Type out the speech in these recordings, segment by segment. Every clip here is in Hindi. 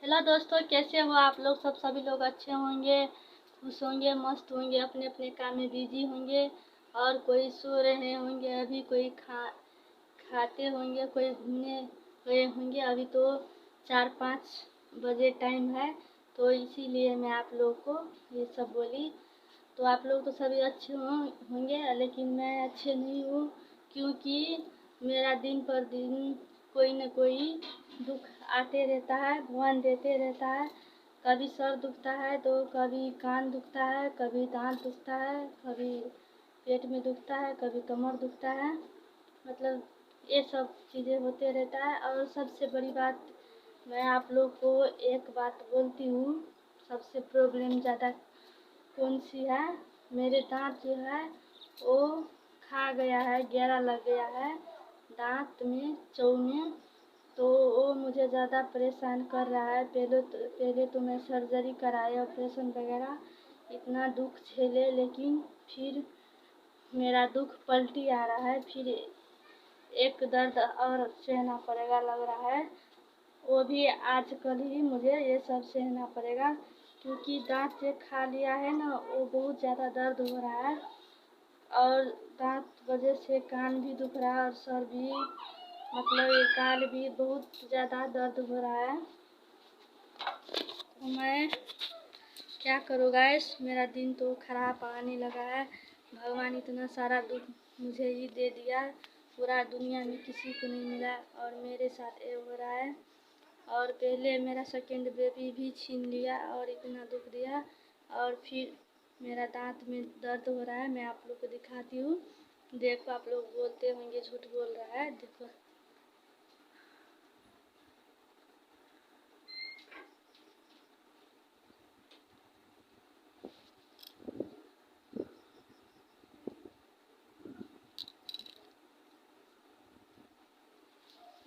हेलो दोस्तों, कैसे हो आप लोग? सभी लोग अच्छे होंगे, खुश होंगे, मस्त होंगे, अपने अपने काम में बिजी होंगे। और कोई सो रहे होंगे, अभी कोई खाते होंगे, कोई घूमने गए होंगे। अभी तो 4-5 बजे टाइम है, तो इसीलिए मैं आप लोग को ये सब बोली। तो आप लोग तो सभी अच्छे होंगे, लेकिन मैं अच्छे नहीं हूँ, क्योंकि मेरा दिन पर दिन कोई न कोई दुख आते रहता है, भगवान देते रहता है। कभी सर दुखता है, तो कभी कान दुखता है, कभी दांत दुखता है, कभी पेट में दुखता है, कभी कमर दुखता है। मतलब ये सब चीज़ें होते रहता है। और सबसे बड़ी बात, मैं आप लोग को एक बात बोलती हूँ, सबसे प्रॉब्लम ज़्यादा कौन सी है? मेरे दांत जो है वो खा गया है, गहरा लग गया है दांत में, चौ में। तो वो मुझे ज़्यादा परेशान कर रहा है। पहले तो मैं सर्जरी कराए, ऑपरेशन वगैरह, इतना दुख झेले, लेकिन फिर मेरा दुख पलटी आ रहा है। फिर एक दर्द और सहना पड़ेगा लग रहा है, वो भी आजकल ही मुझे ये सब सहना पड़ेगा, क्योंकि दांत से खा लिया है ना, वो बहुत ज़्यादा दर्द हो रहा है। और दांत वजह से कान भी दुख रहा है, और सर भी, मतलब ये कान भी बहुत ज़्यादा दर्द हो रहा है। तो मैं क्या करूँ गाइस, मेरा दिन तो खराब आने लगा है। भगवान इतना सारा दुख मुझे ही दे दिया, पूरा दुनिया में किसी को नहीं मिला, और मेरे साथ ये हो रहा है। और पहले मेरा सेकंड बेबी भी छीन लिया और इतना दुख दिया। और फिर मेरा दांत में दर्द हो रहा है। मैं आप लोग को दिखाती हूँ, देखो। आप लोग बोलते होंगे झूठ बोल रहा है, देखो।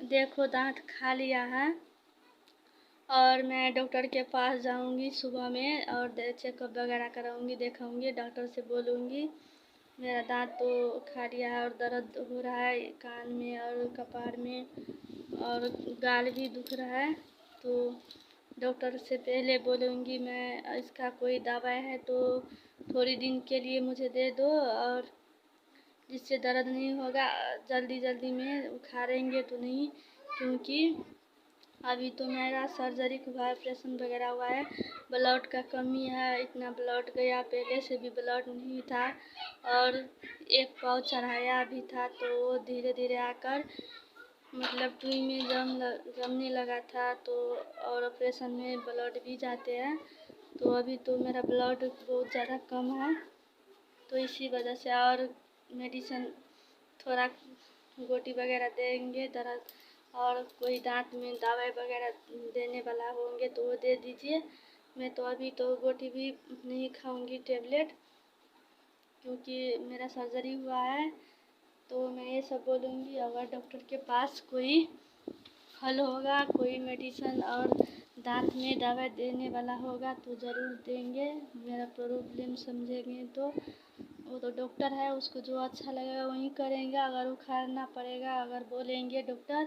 देखो दांत खा लिया है। और मैं डॉक्टर के पास जाऊंगी सुबह में, और चेकअप वगैरह कराऊंगी, दिखाऊंगी, डॉक्टर से बोलूंगी मेरा दांत तो खा लिया है और दर्द हो रहा है कान में और कपार में, और गाल भी दुख रहा है। तो डॉक्टर से पहले बोलूँगी मैं, इसका कोई दवाई है तो थोड़ी दिन के लिए मुझे दे दो, और जिससे दर्द नहीं होगा। जल्दी जल्दी में उखाड़ेंगे तो नहीं, क्योंकि अभी तो मेरा सर्जरी हुआ है, ऑपरेशन वगैरह हुआ है, ब्लड का कमी है। इतना ब्लड गया, पहले से भी ब्लड नहीं था, और एक पाव चढ़ाया भी था, तो वो धीरे धीरे आकर मतलब टुई में जमने लगा था। तो और ऑपरेशन में ब्लड भी जाते हैं, तो अभी तो मेरा ब्लड बहुत ज़्यादा कम है, तो इसी वजह से। और मेडिसिन थोड़ा गोटी वगैरह देंगे दर्द, और कोई दांत में दवाई वगैरह देने वाला होंगे तो वो दे दीजिए। मैं तो अभी तो गोटी भी नहीं खाऊंगी, टेबलेट, क्योंकि मेरा सर्जरी हुआ है। तो मैं ये सब बोलूँगी, अगर डॉक्टर के पास कोई हल होगा, कोई मेडिसिन और दांत में दवाई देने वाला होगा तो ज़रूर देंगे। मेरा प्रॉब्लम समझेंगे तो वो तो डॉक्टर है, उसको जो अच्छा लगेगा वही करेंगे। अगर उखाड़ना पड़ेगा, अगर बोलेंगे डॉक्टर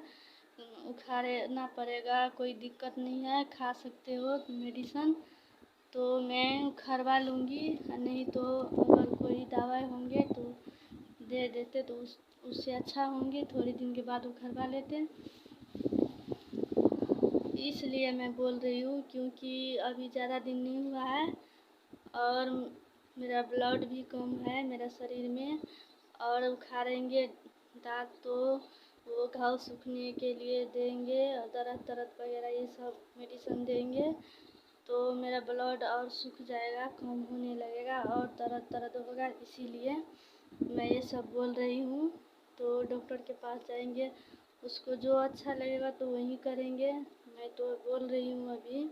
उखाड़ना पड़ेगा, कोई दिक्कत नहीं है, खा सकते हो मेडिसिन, तो मैं उखड़वा लूँगी। नहीं तो अगर कोई दवाई होंगे तो दे देते, तो उससे अच्छा होंगे, थोड़े दिन के बाद उखड़वा लेते। इसलिए मैं बोल रही हूँ, क्योंकि अभी ज़्यादा दिन नहीं हुआ है, और मेरा ब्लड भी कम है मेरा शरीर में। और उखाड़ेंगे दांत तो वो घाव सूखने के लिए देंगे, और दर्द वगैरह ये सब मेडिसिन देंगे, तो मेरा ब्लड और सूख जाएगा, कम होने लगेगा, और दर्द होगा। इसीलिए मैं ये सब बोल रही हूँ। तो डॉक्टर के पास जाएंगे, उसको जो अच्छा लगेगा तो वही करेंगे। मैं तो बोल रही हूँ अभी,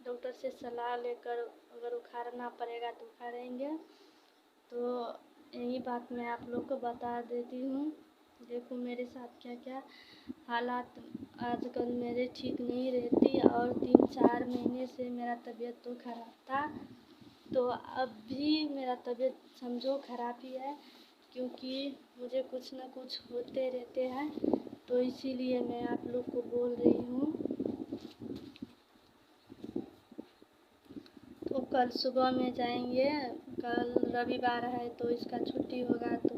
डॉक्टर से सलाह लेकर अगर उखाड़ना पड़ेगा तो उखाड़ेंगे। तो यही बात मैं आप लोग को बता देती हूँ। देखो मेरे साथ क्या क्या हालात आजकल मेरे ठीक नहीं रहती, और 3-4 महीने से मेरा तबीयत तो खराब था, तो अब भी मेरा तबीयत समझो खराब ही है, क्योंकि मुझे कुछ न कुछ होते रहते हैं। तो इसीलिए मैं आप लोग को बोल रही हूँ। तो कल सुबह में जाएंगे, कल रविवार है तो इसका छुट्टी होगा, तो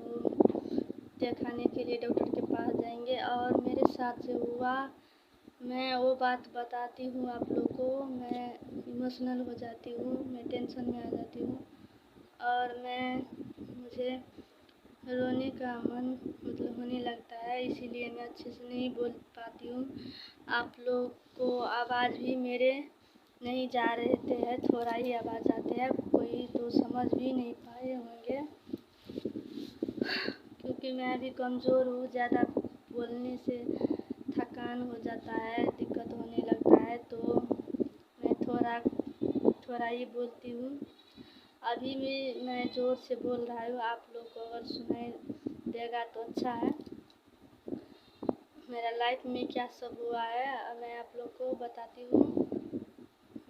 दिखाने के लिए डॉक्टर के पास जाएंगे। और मेरे साथ जो हुआ मैं वो बात बताती हूँ आप लोग को। मैं इमोशनल हो जाती हूँ, मैं टेंशन में आ जाती हूँ और मुझे रोने का मन मतलब होने लगता है, इसीलिए मैं अच्छे से नहीं बोल पाती हूँ। आप लोग को आवाज़ भी मेरे नहीं जा रहे थे, थोड़ा ही आवाज़ आते हैं, कोई तो समझ भी नहीं पाए होंगे क्योंकि मैं अभी कमज़ोर हूँ। ज़्यादा बोलने से थकान हो जाता है, दिक्कत होने लगता है, तो मैं थोड़ा ही बोलती हूँ। अभी भी मैं ज़ोर से बोल रहा हूँ, आप लोग को अगर सुनाई देगा तो अच्छा है। मेरा लाइफ में क्या सब हुआ है मैं आप लोग को बताती हूँ।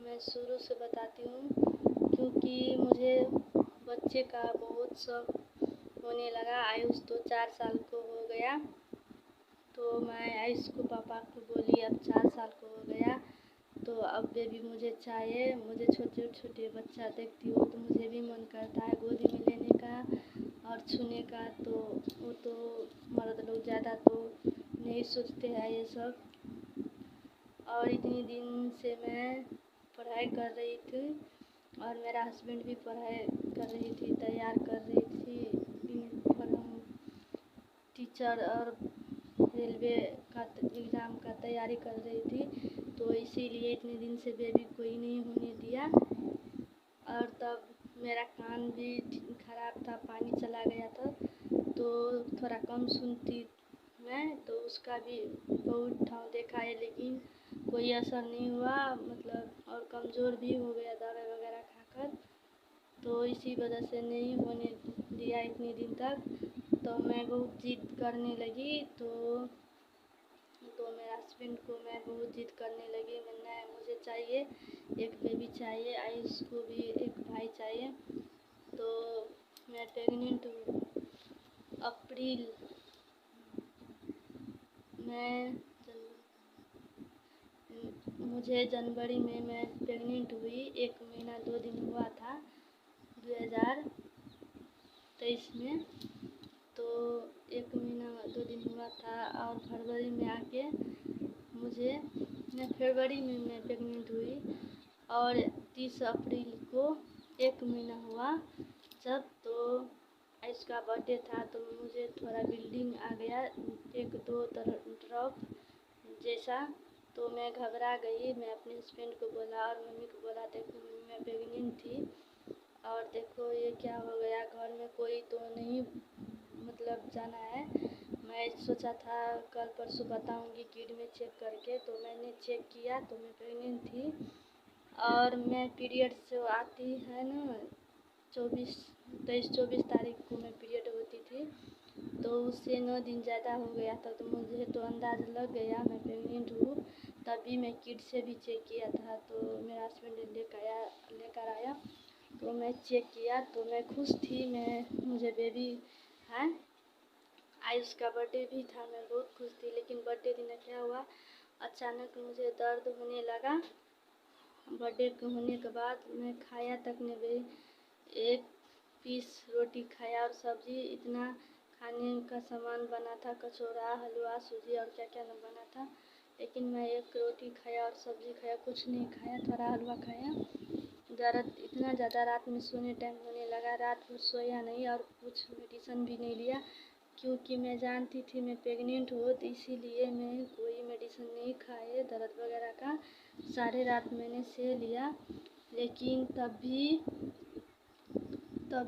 मैं शुरू से बताती हूँ क्योंकि मुझे बच्चे का बहुत शौक होने लगा। आयुष तो 4 साल को हो गया, तो मैं आयुष को पापा को बोली अब 4 साल को हो गया तो अब बेबी मुझे चाहिए। मुझे छोटे छोटे बच्चा देखती हूँ तो मुझे भी मन करता है गोदी में लेने का और छूने का, तो वो तो मर्द लोग ज़्यादा तो नहीं सोचते हैं ये सब। और इतनी दिन से मैं पढ़ाई कर रही थी और मेरा हस्बैंड भी पढ़ाई कर रही थी, तैयार कर रही थी फॉर्म टीचर और रेलवे का एग्ज़ाम का तैयारी कर रही थी, तो इसीलिए इतने दिन से बेबी कोई नहीं होने दिया। और तब मेरा कान भी ख़राब था, पानी चला गया था तो थोड़ा कम सुनती मैं, तो उसका भी बहुत ठाव देखा है लेकिन कोई असर नहीं हुआ, मतलब और कमज़ोर भी हो गया दवाई वगैरह खाकर, तो इसी वजह से नहीं होने दिया इतने दिन तक। तो मैं बहुत ज़िद करने लगी, तो मेरे हस्बैंड को मैं बहुत ज़िद करने लगी, मैंने मुझे चाहिए एक बेबी चाहिए, आयुष को भी एक भाई चाहिए। तो मैं प्रेग्नेंट हूँ अप्रैल में, मुझे जनवरी में मैं प्रेग्नेंट हुई, 1 महीना 2 दिन हुआ था 2023 में, तो 1 महीना 2 दिन हुआ था। और फरवरी में आके मैं फरवरी में मैं प्रेग्नेंट हुई और 30 अप्रैल को 1 महीना हुआ जब, तो इसका बर्थडे था तो मुझे थोड़ा ब्लीडिंग आ गया, 1-2 ड्रॉप जैसा, तो मैं घबरा गई। मैं अपने हस्बैंड को बोला और मम्मी को बोला देखो मम्मी मैं प्रेग्नेंट थी और देखो ये क्या हो गया, घर में कोई तो नहीं मतलब जाना है। मैं सोचा था कल परसों बताऊंगी किड में चेक करके, तो मैंने चेक किया तो मैं प्रेग्नेंट थी। और मैं पीरियड से आती है ना 23-24 तारीख को मैं पीरियड होती थी, तो उससे 9 दिन ज़्यादा हो गया था, तो मुझे तो अंदाज़ लग गया मैं प्रेग्नेंट हूँ। तभी मैं किड से भी चेक किया था, तो मेरा हस्बैंड लेकर आया तो मैं चेक किया तो मैं खुश थी, मुझे बेबी है। आयुष का बर्थडे भी था, मैं बहुत खुश थी, लेकिन बर्थडे दिन क्या हुआ अचानक मुझे दर्द होने लगा। बर्थडे के होने के बाद मैं खाया तक नहीं गई, 1 पीस रोटी खाया और सब्जी, इतना खाने का सामान बना था, कचौड़ा हलवा सूजी और क्या क्या न बना था, लेकिन मैं 1 रोटी खाया और सब्जी खाया, कुछ नहीं खाया, थोड़ा हलवा खाया। दर्द इतना ज़्यादा रात में सोने टाइम होने लगा, रात भर सोया नहीं और कुछ मेडिसिन भी नहीं लिया क्योंकि मैं जानती थी मैं प्रेग्नेंट हूँ, तो इसीलिए मैं कोई मेडिसिन नहीं खाए दर्द वगैरह का। सारे रात मैंने सह लिया, लेकिन तब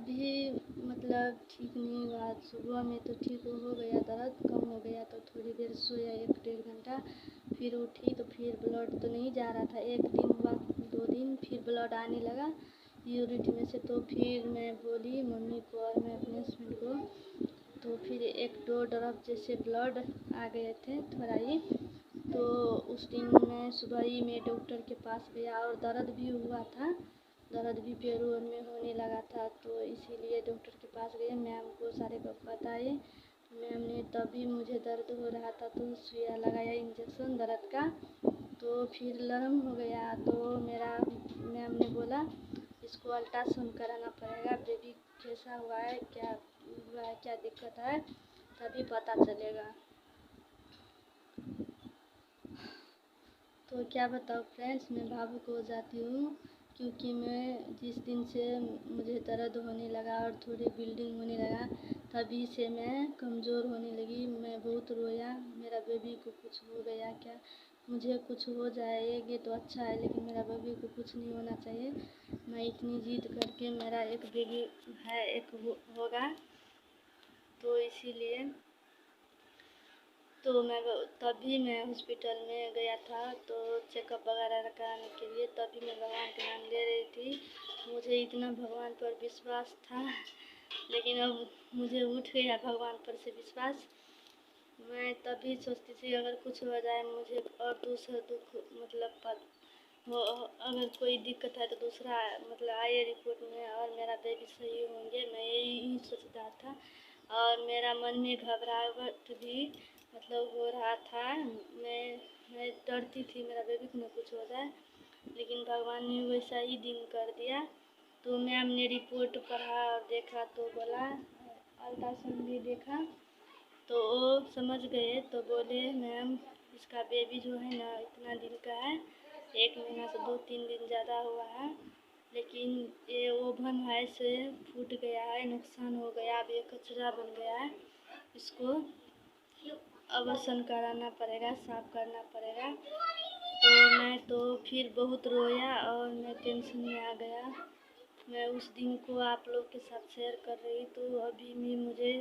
भी मतलब ठीक नहीं हुआ। सुबह में तो ठीक हो गया, दर्द कम हो गया तो थोड़ी देर सोया 1-1.5 घंटा, फिर उठी तो फिर ब्लड तो नहीं जा रहा था। 1 दिन हुआ, 2 दिन फिर ब्लड आने लगा यूरिन में से, तो फिर मैं बोली मम्मी को और मैं अपने हस्बैंड को, तो फिर 1-2 ड्रॉप जैसे ब्लड आ गए थे थोड़ा ही, तो उस दिन मैं सुबह ही में डॉक्टर के पास गया और दर्द भी हुआ था, दर्द भी पैरों में होने लगा था, तो इसीलिए डॉक्टर के पास गए, मैम को सारे बात बताए मैम ने तभी मुझे दर्द हो रहा था तो सुइया लगाया इंजेक्शन दर्द का, तो फिर नरम हो गया। तो मेरा मैम ने बोला इसको अल्ट्रासाउंड कराना पड़ेगा, बेबी कैसा हुआ है, क्या हुआ है, क्या दिक्कत है, तभी पता चलेगा। तो क्या बताऊँ फ्रेंड्स, मैं भावुक हो जाती हूँ क्योंकि मैं जिस दिन से मुझे दर्द होने लगा और थोड़ी ब्लीडिंग होने लगा तभी से मैं कमज़ोर होने लगी। मैं बहुत रोया, मेरा बेबी को कुछ हो गया क्या, मुझे कुछ हो जाएगी तो अच्छा है लेकिन मेरा बेबी को कुछ नहीं होना चाहिए। मैं इतनी जिद करके मेरा एक बेबी है, एक होगा, तो इसीलिए तो तभी मैं हॉस्पिटल में गया था तो चेकअप वगैरह कराने के लिए, तभी मैं भगवान का नाम ले रही थी। मुझे इतना भगवान पर विश्वास था, लेकिन अब मुझे उठ गया भगवान पर से विश्वास। मैं तभी सोचती थी अगर कुछ हो जाए मुझे और दूसरा दुख मतलब हो, अगर कोई दिक्कत है तो दूसरा मतलब आए रिपोर्ट में और मेरा बेबी सही होंगे, मैं यही सोचता था। और मेरा मन में घबराहट भी मतलब हो रहा था। मैं डरती थी मेरा बेबी को ना कुछ हो जाए, लेकिन भगवान ने वैसा ही दिन कर दिया। तो मैम ने रिपोर्ट पढ़ा और देखा तो बोला, अल्ट्रासाउंड भी देखा तो वो समझ गए, तो बोले मैम इसका बेबी जो है ना इतना दिन का है, 1 महीना से 2-3 दिन ज़्यादा हुआ है, लेकिन ये ओवन है से फूट गया है, नुकसान हो गया, अब ये कचरा बन गया है, इसको अवसन कराना पड़ेगा, साफ करना पड़ेगा। तो मैं तो फिर बहुत रोया और मैं टेंशन में आ गया। मैं उस दिन को आप लोग के साथ शेयर कर रही तो अभी भी मुझे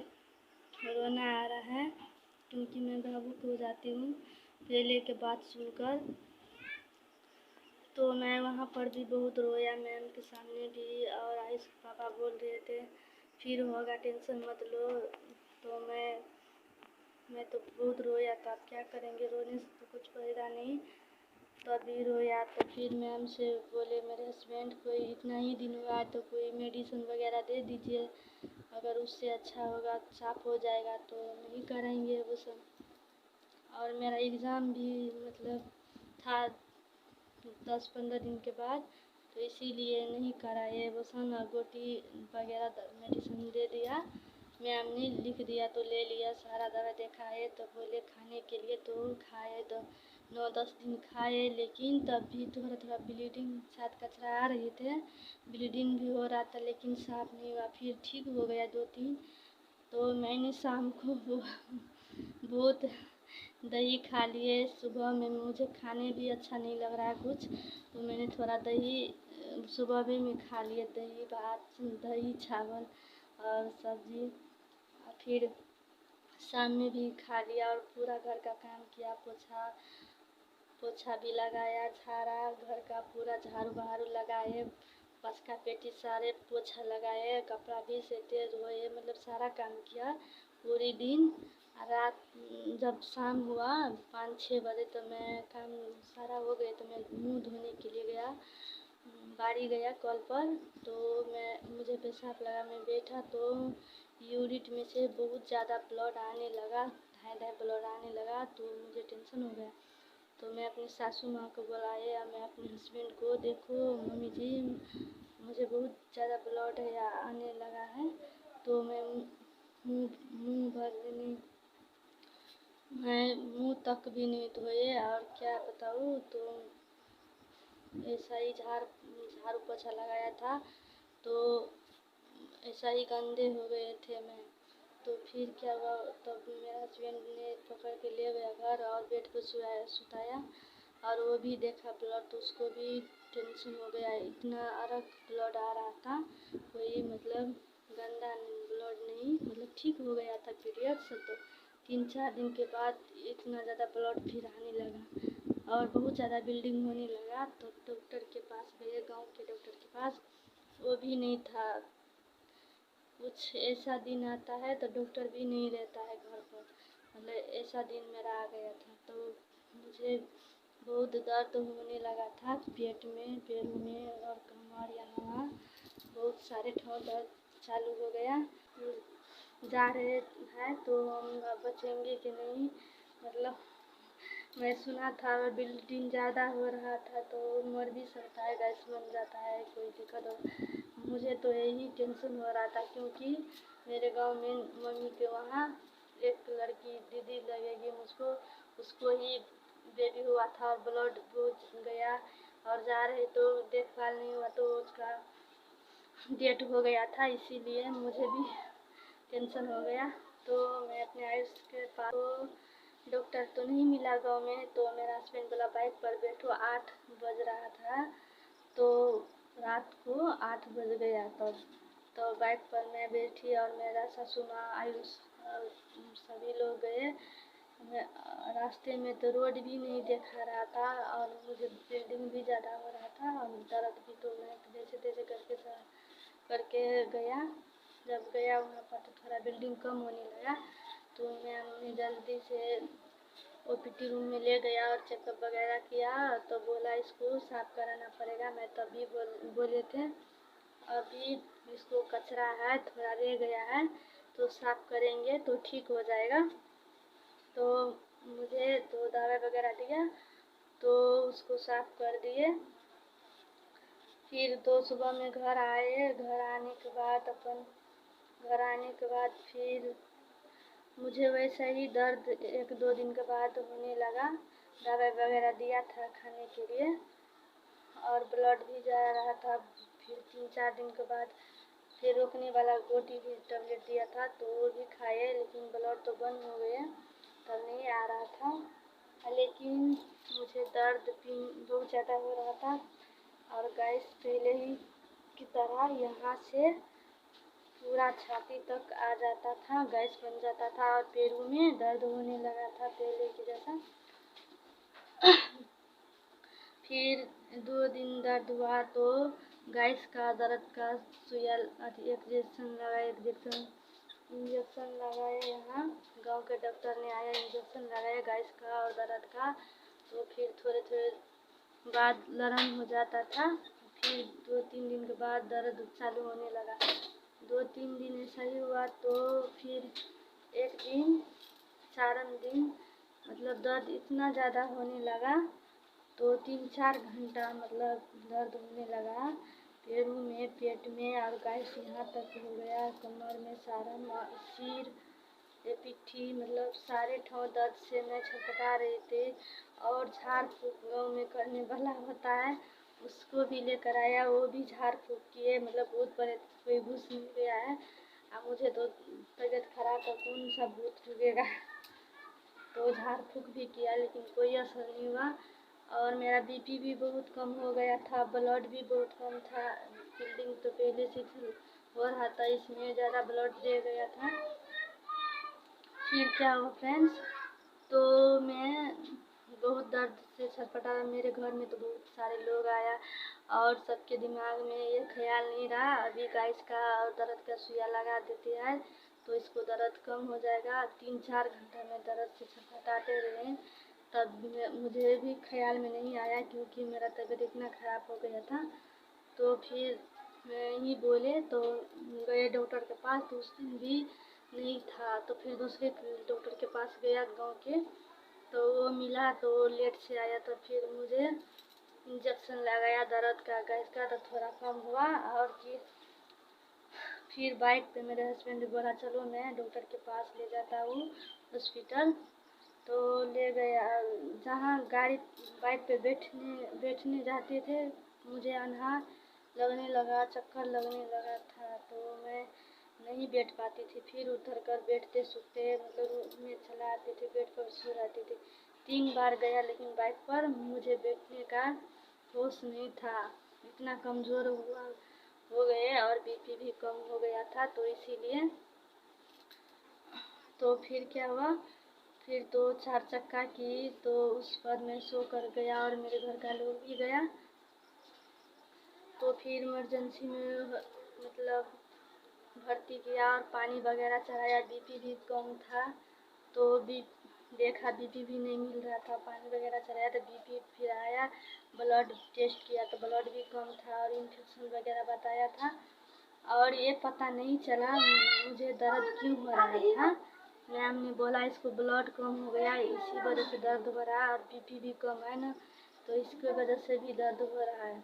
रोना आ रहा है क्योंकि मैं भावुक हो जाती हूँ पहले के बात सुनकर। तो मैं वहाँ पर भी बहुत रोया, मैम के सामने भी, और आयुष पापा बोल रहे थे फिर होगा टेंशन मत लो। तो मैं तो बहुत रोया था, अब क्या करेंगे, रोने से तो कुछ फायदा नहीं। तभी रोया तो फिर मैम से बोले मेरे हस्बैंड कोई इतना ही दिन हुआ तो कोई मेडिसिन वगैरह दे दीजिए, अगर उससे अच्छा होगा साफ हो जाएगा तो नहीं कराएंगे वो सब। और मेरा एग्ज़ाम भी मतलब था 10-15 दिन के बाद, तो इसीलिए नहीं कराए। वो सन गोटी वगैरह मेडिसिन दे दिया, मैम ने लिख दिया तो ले लिया, सारा दवा दिखाए तो बोले खाने के लिए, तो खाए तो 9-10 दिन खाए, लेकिन तब भी थोड़ा थोड़ा ब्लीडिंग साथ कचरा आ रही थे, ब्लीडिंग भी हो रहा था लेकिन साफ नहीं हुआ। फिर ठीक हो गया 2-3। तो मैंने शाम को बहुत दही खा लिए, सुबह में मुझे खाने भी अच्छा नहीं लग रहा है कुछ, तो मैंने थोड़ा दही सुबह में मैं खा लिए, दही भात, दही चावल और सब्जी, और फिर शाम में भी खा लिया और पूरा घर का काम किया, पोछा पोछा भी लगाया, झाड़ा घर का पूरा झाड़ू बहारू लगाए, बसका पेटी सारे पोछा लगाए, कपड़ा भी सेटे धोए, मतलब सारा काम किया पूरी दिन। रात जब शाम हुआ 5-6 बजे तो मैं काम सारा हो गए तो मैं मुंह धोने के लिए गया, बाड़ी गया कल पर, तो मुझे पेशाब लगा, मैं बैठा तो यूरिन में से बहुत ज़्यादा ब्लड आने लगा, ढाई ब्लड आने लगा, तो मुझे टेंशन हो गया। तो मैं अपनी सासू माँ को बुलाए और मैं अपने हस्बैंड को, देखो मम्मी जी मुझे बहुत ज़्यादा ब्लड है आने लगा है, तो मैं मुँह भरने मैं मुँह तक भी नहीं धोए, और क्या बताऊँ, तो ऐसा ही झाड़ू पोछा लगाया था तो ऐसा ही गंदे हो गए थे मैं। तो फिर क्या हुआ, तब मेरा हस्बैंड ने पकड़ के ले गया घर और बेड पे सुताया, और वो भी देखा ब्लड तो उसको भी टेंशन हो गया, इतना अरक ब्लड आ रहा था, कोई मतलब गंदा ब्लड नहीं, मतलब ठीक हो गया था पीरियड से। तो 3-4 दिन के बाद इतना ज़्यादा ब्लड फिर आने लगा और बहुत ज़्यादा ब्लीडिंग होने लगा, तो डॉक्टर के पास गए, गांव के डॉक्टर के पास, वो भी नहीं था। कुछ ऐसा दिन आता है तो डॉक्टर भी नहीं रहता है घर पर, मतलब ऐसा दिन मेरा आ गया था। तो मुझे बहुत दर्द होने लगा था पेट में, पैरों में और कमर, यहाँ बहुत सारे ठाव दर्द चालू हो गया। जा रहे हैं तो हम बचेंगे कि नहीं। मतलब मैं सुना था बिल्डिंग ज़्यादा हो रहा था तो मर भी सकता है, गैस बन जाता है, कोई दिक्कत हो। मुझे तो यही टेंशन हो रहा था क्योंकि मेरे गांव में मम्मी के वहाँ एक लड़की दीदी लगेगी मुझको, उसको ही बेबी हुआ था और ब्लड बहुत गया और जा रहे तो देखभाल नहीं हुआ तो उसका डेट हो गया था, इसीलिए मुझे भी टेंशन हो गया। तो मैं अपने आयुष के पास, तो डॉक्टर तो नहीं मिला गांव में, तो मेरा हस्बैंड बोला बाइक पर बैठो। 8 बज रहा था तो रात को 8 बज गया तब तो बाइक पर मैं बैठी और मेरा सासू माँ आयुष और सभी लोग गए। रास्ते में तो रोड भी नहीं देखा रहा था और मुझे ब्लीडिंग भी ज़्यादा हो रहा था और दर्द भी, तो मैं जैसे तैसे करके गया। जब गया वहाँ पर तो थोड़ा ब्लीडिंग कम होने लगा तो मैं जल्दी से ओपीडी रूम में ले गया और चेकअप वगैरह किया तो बोला इसको साफ कराना पड़ेगा। मैं तभी बोले थे अभी इसको कचरा है, थोड़ा रह गया है तो साफ करेंगे तो ठीक हो जाएगा। तो मुझे तो दवा वगैरह दिया तो उसको साफ कर दिए। फिर तो सुबह में घर आए, घर आने के बाद फिर मुझे वैसे ही दर्द 1-2 दिन के बाद होने लगा। दवाई वगैरह दिया था खाने के लिए और ब्लड भी जा रहा था। फिर 3-4 दिन के बाद फिर रोकने वाला गोटी भी टैबलेट दिया था तो वो भी खाए, लेकिन ब्लड तो बंद हो गया, तब नहीं आ रहा था। लेकिन मुझे दर्द भी बहुत ज़्यादा हो रहा था और गैस पहले ही की तरह यहाँ से पूरा छाती तक आ जाता था, गैस बन जाता था और पैरों में दर्द होने लगा था पहले की जैसा। फिर 2 दिन दर्द हुआ तो गैस का दर्द का सुइया इंजेक्शन लगाए। यहाँ गांव के डॉक्टर ने आया, इंजेक्शन लगाया गैस का और दर्द का। तो फिर थोड़े थोड़े बाद नरम हो जाता था। फिर 2-3 दिन के बाद दर्द चालू होने लगा। 2-3 दिन ऐसा ही हुआ तो फिर एक दिन 4 दिन मतलब दर्द इतना ज़्यादा होने लगा तो 3-4 घंटा मतलब दर्द होने लगा पैरों में, पेट में और गैस यहाँ तक हो गया, कमर में, सारा सिर, ये पिट्ठी, मतलब सारे ठाव दर्द से मैं छटपटा रही थी। और झाड़ फूँक गाँव में करने वाला होता है उसको भी लेकर आया, वो भी झाड़ फूँक किए, मतलब बहुत बड़े कोई घुस मिल गया है। अब मुझे तो तबीयत खराब तो कौन सा भूत लगेगा, तो झाड़ फूँक भी किया लेकिन कोई असर नहीं हुआ। और मेरा बीपी भी बहुत कम हो गया था, ब्लड भी बहुत कम था, ब्लीडिंग तो पहले से हो रहा था, इसमें ज़्यादा ब्लड दे गया था। फिर क्या हुआ फ्रेंड्स, तो मैं बहुत दर्द से छटपटा, मेरे घर में तो बहुत सारे लोग आया और सबके दिमाग में ये ख्याल नहीं रहा अभी गैस का और दर्द का सुइया लगा देते हैं तो इसको दर्द कम हो जाएगा। 3-4 घंटा में दर्द से छटपटाते रहे, तब मुझे भी ख्याल में नहीं आया क्योंकि मेरा तबीयत इतना ख़राब हो गया था। तो फिर मैं ही बोले तो गए डॉक्टर के पास तो उस दिन भी नहीं था, तो फिर दूसरे डॉक्टर के पास गया गांव के, तो वो मिला तो लेट से आया तो फिर मुझे इंजेक्शन लगाया दर्द का, गैस का तो थोड़ा कम हुआ। और फिर बाइक पे मेरे हस्बैंड बोला चलो मैं डॉक्टर के पास ले जाता हूँ हॉस्पिटल, तो ले गया। जहाँ गाड़ी बाइक पे बैठने जाते थे मुझे अंधा लगने लगा, चक्कर लगने लगा था तो मैं नहीं बैठ पाती थी। फिर उतर कर बैठते सूखते मतलब रूम में चला आते थे, बेड पर सो जाती थी। 3 बार गया लेकिन बाइक पर मुझे बैठने का होश नहीं था, इतना कमज़ोर हो गए और बीपी भी कम हो गया था तो इसीलिए। तो फिर क्या हुआ, फिर तो 4 चक्का की तो उस पर मैं सो कर गया और मेरे घर का लोग भी गया। तो फिर इमरजेंसी में मतलब भर्ती किया और पानी वगैरह चढ़ाया, बीपी भी कम था तो देखा बीपी भी नहीं मिल रहा था, पानी वगैरह चढ़ाया तो बीपी फिर आया, ब्लड टेस्ट किया तो ब्लड भी कम था और इन्फेक्शन वगैरह बताया था और ये पता नहीं चला मुझे दर्द क्यों हो रहा था। मैम ने बोला इसको ब्लड कम हो गया, इसी वजह से दर्द हो रहा है, और बीपी भी कम है ना, तो इसकी वजह से भी दर्द हो रहा है।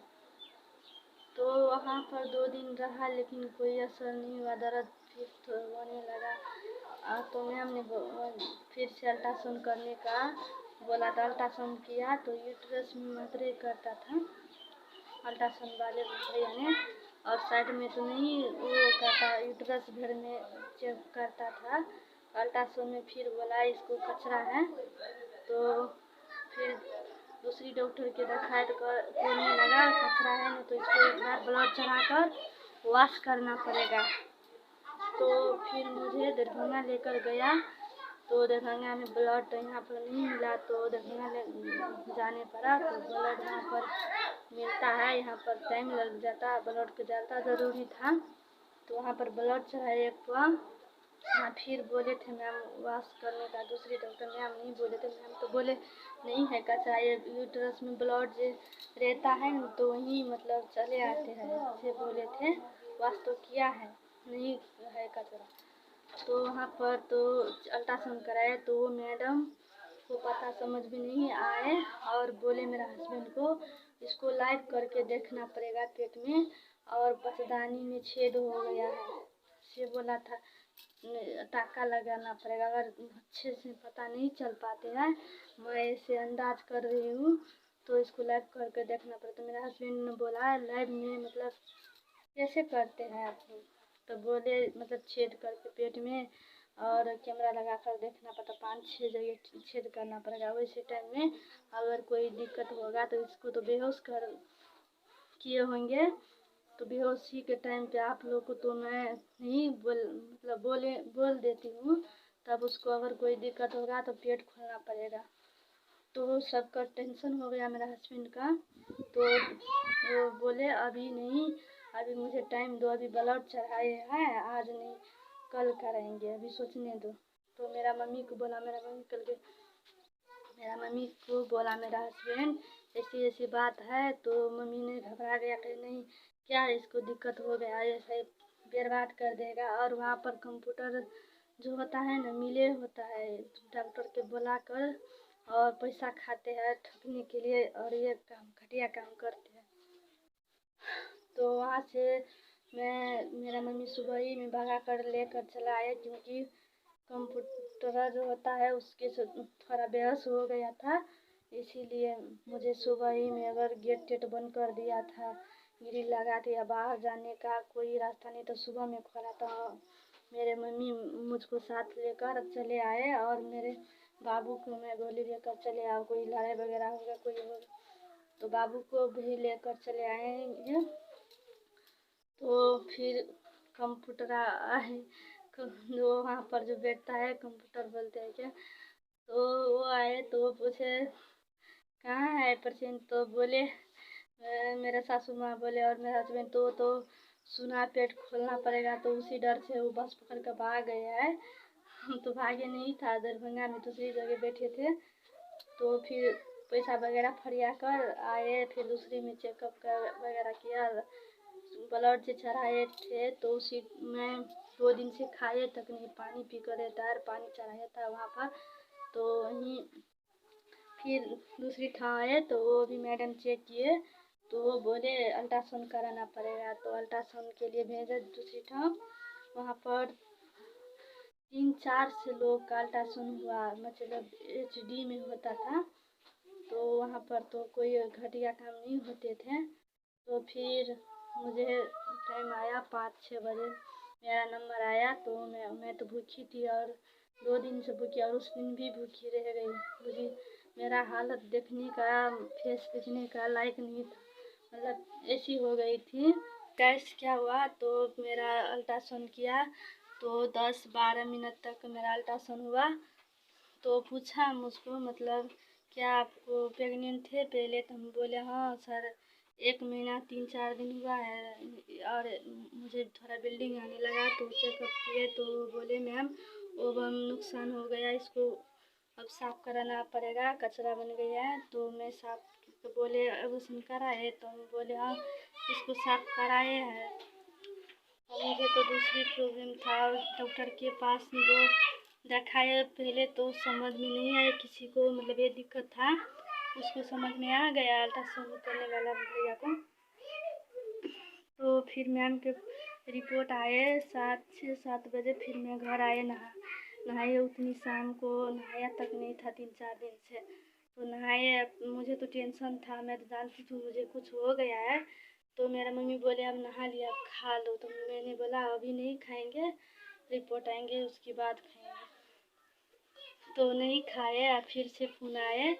तो वहाँ पर 2 दिन रहा लेकिन कोई असर नहीं हुआ, दर्द फिर तो होने लगा। तो मैम ने फिर से अल्ट्रासाउंड करने का बोला था। अल्ट्रासाउंड किया तो यूट्रस में मात्रे करता था अल्ट्रासाउंड वाले भैया ने, और साइड में तो नहीं वो करता, यूट्रस भर में चेक करता था। अल्ट्रासाउंड में फिर बोला इसको कचरा है, तो फिर दूसरी डॉक्टर के दिखाए तो बोलने लगा कचरा है नहीं तो इसको एक बार ब्लड चढ़ाकर वॉश करना पड़ेगा। तो फिर मुझे दरभंगा लेकर गया, तो दरभंगा में ब्लड यहाँ पर नहीं मिला, तो दरभंगा जाने पड़ा। तो ब्लड वहाँ पर मिलता है, यहाँ पर टाइम लग जाता, ब्लड को ज़्यादा ज़रूरी था, तो वहाँ पर ब्लड चढ़ाए एक बार। हाँ, फिर बोले थे मैम वॉश करने का, दूसरी डॉक्टर मैम नहीं बोले थे, मैम तो बोले नहीं है कचरा, ये यूट्रस में ब्लड जो रहता है न तो वहीं मतलब चले आते हैं, ऐसे बोले थे। वॉश तो किया है, नहीं है कचरा। तो वहाँ पर तो अल्ट्रासाउंड कराए तो वो मैडम को पता समझ भी नहीं आए, और बोले मेरा हस्बैंड को इसको लाइव करके देखना पड़ेगा पेट में, और बचदानी में छेद हो गया है, से बोला था टाका लगाना पड़ेगा। अगर अच्छे से पता नहीं चल पाते हैं, मैं ऐसे अंदाज कर रही हूँ, तो इसको लाइव करके देखना पड़ेगा। तो मेरा हस्बैंड ने बोला लाइव में मतलब कैसे करते हैं आप लोग, तो बोले मतलब छेद करके पेट में और कैमरा लगा कर देखना पड़ता, 5-6 जगह छेद करना पड़ेगा। वैसे टाइम में अगर कोई दिक्कत होगा तो इसको तो बेहोश कर किए होंगे, तो बेहोशी के टाइम पे आप लोग को तो मैं नहीं मतलब बोल देती हूँ, तब उसको अगर कोई दिक्कत होगा तो पेट खोलना पड़ेगा। तो सबका टेंशन हो गया मेरा हस्बैंड का, तो वो बोले अभी नहीं, अभी मुझे टाइम दो, अभी ब्लड चढ़ाए हैं, आज नहीं कल करेंगे, अभी सोचने दो। तो मेरा मम्मी को बोला, मेरा मम्मी को बोला मेरा हस्बैंड ऐसी ऐसी बात है, तो मम्मी ने घबरा गया कि नहीं क्या इसको दिक्कत हो गया, ऐसे बर्बाद कर देगा। और वहाँ पर कंप्यूटर जो होता है ना मिले होता है, डॉक्टर के बुला कर और पैसा खाते हैं ठगने के लिए, और ये काम घटिया काम करते हैं। तो वहाँ से मेरा मम्मी सुबह ही में भगा कर लेकर चला आए, क्योंकि कंप्यूटर जो होता है उसके से थोड़ा बेहोश हो गया था, इसीलिए मुझे सुबह ही में अगर गेट टेट बंद कर दिया था, ग्रिल लगा दिया, बाहर जाने का कोई रास्ता नहीं, तो सुबह में खोला तो मेरे मम्मी मुझको साथ लेकर चले आए, और मेरे बाबू को मैं गोली लेकर चले आओ, कोई लड़ाई वगैरह होगा कोई होगा तो बाबू को भी लेकर चले आएंगे। तो फिर कंप्यूटर आए, जो वहाँ पर जो बैठता है कंप्यूटर बोलते हैं क्या, तो वो आए तो वो पूछे कहाँ है पेशेंट, तो बोले मेरे सासू माँ बोले और मेरा हस्बैंड तो सुना पेट खोलना पड़ेगा, तो उसी डर से वो बस पकड़ कर भाग गया है। हम तो भागे नहीं था, दरभंगा में दूसरी जगह बैठे थे, तो फिर पैसा वगैरह फरिया कर आए, फिर दूसरी में चेकअप कर वगैरह किया, ब्लड से चढ़ाए थे, तो उसी में 2 दिन से खाए तक नहीं, पानी पी कर रहता है, पानी चढ़ाया था वहाँ पर। तो वहीं फिर दूसरी ठाव आए तो वो भी मैडम चेक किए, तो वो बोले अल्ट्रासाउंड कराना पड़ेगा, तो अल्ट्रासाउंड के लिए भेजे दूसरी ठाव। वहाँ पर 3-4 से लोग का अल्ट्रासाउंड हुआ, मतलब HD में होता था, तो वहाँ पर तो कोई घटिया काम नहीं होते थे। तो फिर मुझे टाइम आया 5-6 बजे मेरा नंबर आया, तो मैं तो भूखी थी, और 2 दिन से भूखी, और उस दिन भी भूखी रह गई, क्योंकि मेरा हालत देखने का, फेस देखने का लायक नहीं था, मतलब ऐसी हो गई थी। कैसे क्या हुआ, तो मेरा अल्ट्रासाउंड किया, तो 10-12 मिनट तक मेरा अल्ट्रासाउंड हुआ, तो पूछा मुझको मतलब क्या आपको प्रेग्नेंट थे पहले, तो हम बोले हाँ सर 1 महीना 3-4 दिन हुआ है, और मुझे थोड़ा ब्लीडिंग आने लगा, तो चेकअप किए तो बोले मैम ओवम नुकसान हो गया, इसको अब साफ़ कराना पड़ेगा, कचरा बन गया है। तो मैं साफ़ तो बोले ऑपरेशन कराए, तो हम बोले हाँ इसको साफ़ कराए हैं। और मुझे तो दूसरी प्रॉब्लम था और डॉक्टर के पास दो दिखाए पहले तो समझ में नहीं आया किसी को, मतलब ये दिक्कत था, उसको समझ में आ गया अल्ट्रासाउंड करने वाला भैया को। तो फिर मैम के रिपोर्ट आए 6-7 बजे, फिर मैं घर आए नहाए उतनी शाम को नहाया तक नहीं था 3-4 दिन से। तो नहाए, मुझे तो टेंशन था, मैं तो जानती थी मुझे कुछ हो गया है। तो मेरा मम्मी बोले अब नहा लिया अब खा लो, तो मैंने बोला अभी नहीं खाएंगे, रिपोर्ट आएंगे उसके बाद खाएंगे। तो नहीं खाए और फिर से फ़ोन आए,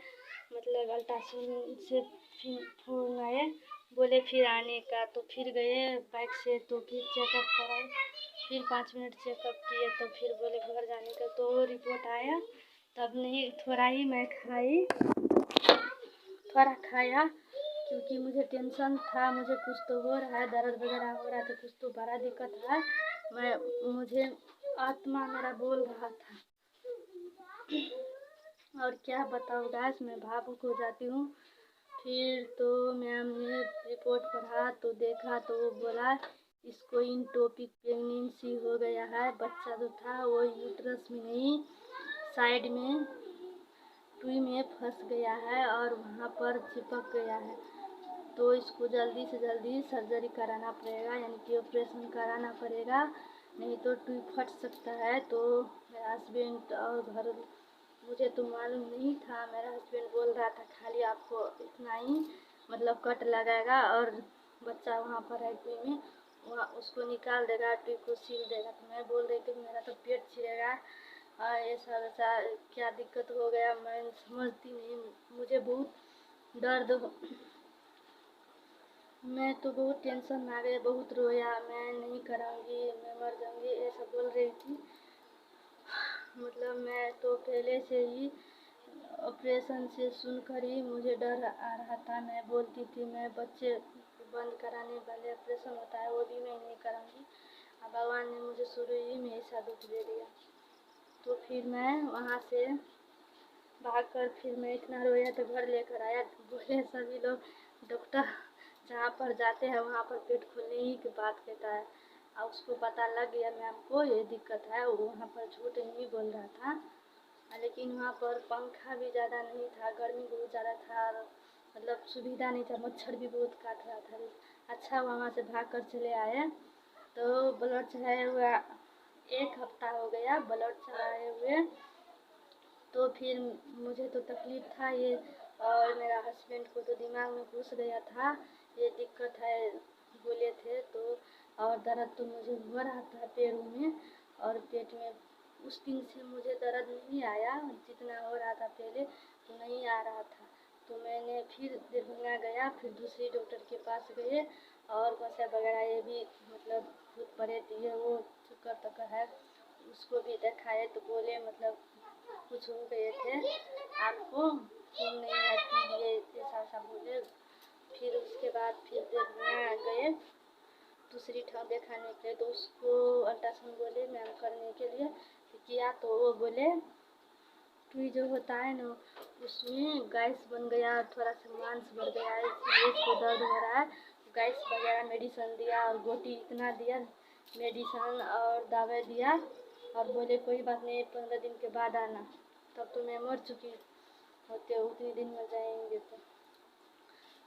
मतलब अल्ट्रासाउंड से फ़ोन आए, बोले फिर आने का। तो फिर गए बाइक से, तो फिर चेकअप कराए, फिर 5 मिनट चेकअप किए, तो फिर बोले घर जाने का। तो रिपोर्ट आया तब नहीं, थोड़ा ही मैं खाई, थोड़ा खाया क्योंकि मुझे टेंशन था, मुझे कुछ तो हो रहा है, दर्द वगैरह हो रहा था, कुछ तो बड़ा दिक्कत है। मुझे आत्मा मेरा बोल रहा था। और क्या बताऊँ गैस, मैं भावुक हो जाती हूँ। फिर तो मैम ने रिपोर्ट पढ़ा तो देखा, तो वो बोला इसको इनटॉपिक प्रेगनेंसी हो गया है। बच्चा जो था वो यूट्रस में नहीं, साइड में टुई में फंस गया है और वहाँ पर चिपक गया है। तो इसको जल्दी से जल्दी सर्जरी कराना पड़ेगा, यानी कि ऑपरेशन कराना पड़ेगा, नहीं तो टुई फट सकता है। तो मेरा हस्बैंड और घर, मुझे तो मालूम नहीं था, मेरा हस्बैंड बोल रहा था खाली आपको इतना ही मतलब कट लगाएगा और बच्चा वहाँ पर है टुई में, वहाँ उसको निकाल देगा, टुई को सील देगा। तो मैं बोल रही थी कि मेरा तो पेट छिलेगा और ऐसा वैसा क्या दिक्कत हो गया, मैं समझती नहीं, मुझे बहुत दर्द, मैं तो बहुत टेंशन आ गया, बहुत रोया, मैं नहीं कराऊंगी, मैं मर जाऊंगी, ऐसा बोल रही थी। मतलब मैं तो पहले से ही ऑपरेशन से सुनकर ही मुझे डर आ रहा था। मैं बोलती थी मैं बच्चे बंद कराने वाले ऑपरेशन होता है वो भी मैं नहीं कराऊंगी। अब भगवान ने मुझे शुरू ही में ऐसा दुख दे दिया। तो फिर मैं वहाँ से भागकर फिर मैं इतना रोया तो घर लेकर आया। बोले सभी लोग डॉक्टर जहाँ पर जाते हैं वहाँ पर पेट खोलने ही की बात कहता है, और उसको पता लग गया मैम को ये दिक्कत है, वो वहाँ पर झूठ नहीं बोल रहा था। लेकिन वहाँ पर पंखा भी ज़्यादा नहीं था, गर्मी बहुत ज़्यादा था और मतलब सुविधा नहीं था, मच्छर भी बहुत काट रहा था। अच्छा वहाँ से भाग कर चले आए। तो ब्लड चढ़ाए हुआ 1 हफ्ता हो गया ब्लड चढ़ाए हुए। तो फिर मुझे तो तकलीफ़ था ये, और मेरा हस्बैंड को तो दिमाग में घुस गया था ये दिक्कत है, बोले थे तो। और दर्द तो मुझे हो रहा था पैरों में और पेट में। उस दिन से मुझे दर्द नहीं आया, जितना हो रहा था पहले तो नहीं आ रहा था। तो मैंने फिर दरभंगा गया, फिर दूसरी डॉक्टर के पास गए और वैसा वगैरह ये भी मतलब भूत प्रेत ये वो चक्कर तक्कर है, उसको भी दिखाए तो बोले मतलब कुछ हो गए थे आपको, खून नहीं है पीलिए, ऐसा ऐसा बोले। फिर उसके बाद फिर दरभंगा गए दूसरी ठाव दिखाने के लिए, तो उसको अल्ट्रासाउंड बोले मैम करने के लिए किया। तो वो बोले टुई जो होता है ना उसमें गैस बन गया, थोड़ा सा मांस बढ़ गया है, इसलिए उसको दर्द हो रहा है। गैस वगैरह मेडिसन दिया और गोटी इतना दिया मेडिसन और दवाई दिया, और बोले कोई बात नहीं 15 दिन के बाद आना। तब तो मैं मर चुकी होते, उतने दिन में जाएंगे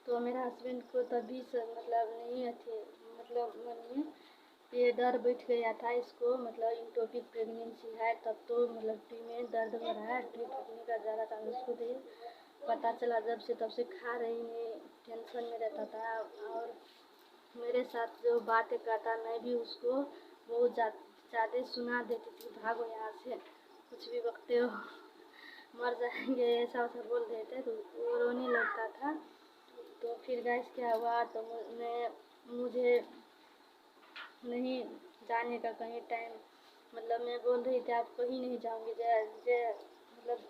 तो मेरा हस्बैंड को तभी से मतलब नहीं थे, मतलब मन में ये डर बैठ गया था इसको, मतलब इक्टोपिक प्रेगनेंसी है। तब तो मतलब ट्री में दर्द हो रहा है, ट्री फटने का ज़्यादा चांस उसको थे। पता चला जब से तब से खा रही नहीं, टेंशन में रहता था। और मेरे साथ जो बातें करता मैं भी उसको बहुत ज़्यादा सुना देती थी, भागो यहाँ से कुछ भी बकते हो, मर जाएंगे, ऐसा वैसा बोल देते तो वो रोने लगता था। तो फिर गैस क्या हुआ तो मुझे नहीं जाने का कहीं टाइम, मतलब मैं बोल रही थी आप कहीं नहीं जाऊँगी, मतलब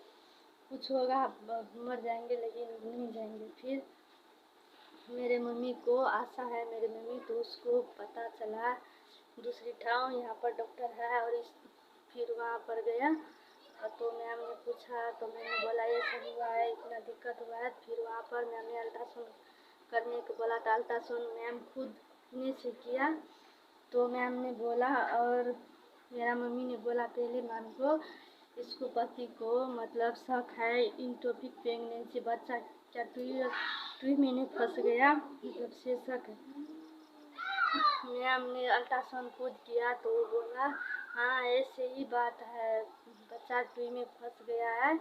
कुछ होगा मर जाएंगे लेकिन नहीं जाएंगे। फिर मेरे मम्मी को आशा है, मेरे मम्मी तो उसको पता चला दूसरी ठाव यहाँ पर डॉक्टर है, और फिर वहाँ पर गया तो मैम ने पूछा तो मैंने बोला ये सब हुआ है, इतना दिक्कत हुआ है। फिर वहाँ पर मैम ने अल्ट्रासाउंड करने को बोला, तो अल्ट्रासाउंड मैम खुद ने से किया तो मैम ने बोला, और मेरा मम्मी ने बोला पहले मैम को, इसको पति को मतलब शक है इंटोपिक प्रेगनेंसी, बच्चा क्या 2 महीने फंस गया, मतलब से शक है। मैम ने अल्ट्रासाउंड खुद किया तो वो बोला हाँ ऐसे ही बात है, बच्चा 2 में फंस गया है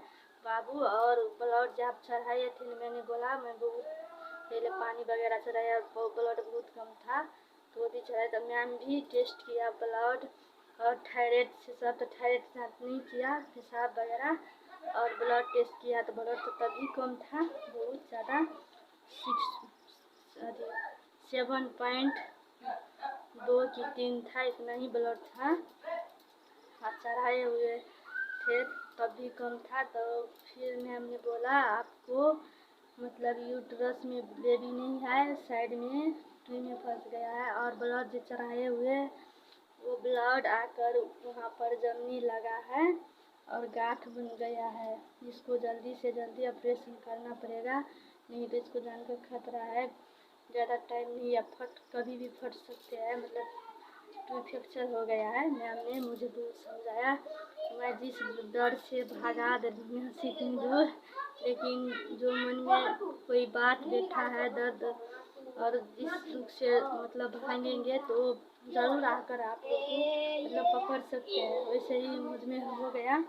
बाबू, और ब्लड जब चढ़ाए थे मैंने बोला मैं बहुत पहले पानी वगैरह चढ़ाया, ब्लड बहुत कम था तो भी चढ़ाया। तो मैम भी टेस्ट किया ब्लड और थायराइड से सब, तो थायराइड जाँच नहीं किया, पेशाब वगैरह और ब्लड टेस्ट किया तो ब्लड तो तभी कम था बहुत ज़्यादा, 7.2 की 3 था, इतना ही ब्लड था। हाथ चढ़ाए हुए थे तब भी कम था। तो फिर मैम ने बोला आपको मतलब यूट्रस में बेबी नहीं है, साइड में 2 में फंस गया है, और ब्लड जो चढ़ाए हुए वो ब्लड आकर वहाँ पर जमने लगा है और गांठ बन गया है। इसको जल्दी से जल्दी ऑपरेशन करना पड़ेगा, नहीं तो इसको जान का खतरा है, ज़्यादा टाइम नहीं, या कभी भी फट सकते हैं, मतलब तो फ्रैक्चर हो गया है। मैम ने मुझे बहुत समझाया, मैं जिस डर से भगा दे हंसी इतनी दूर, लेकिन जो मन में कोई बात बैठा है दर्द, और जिस से मतलब भागेंगे तो ज़रूर आकर आप लोग को मतलब पकड़ सकते हैं, वैसे ही मुझ में हो गया।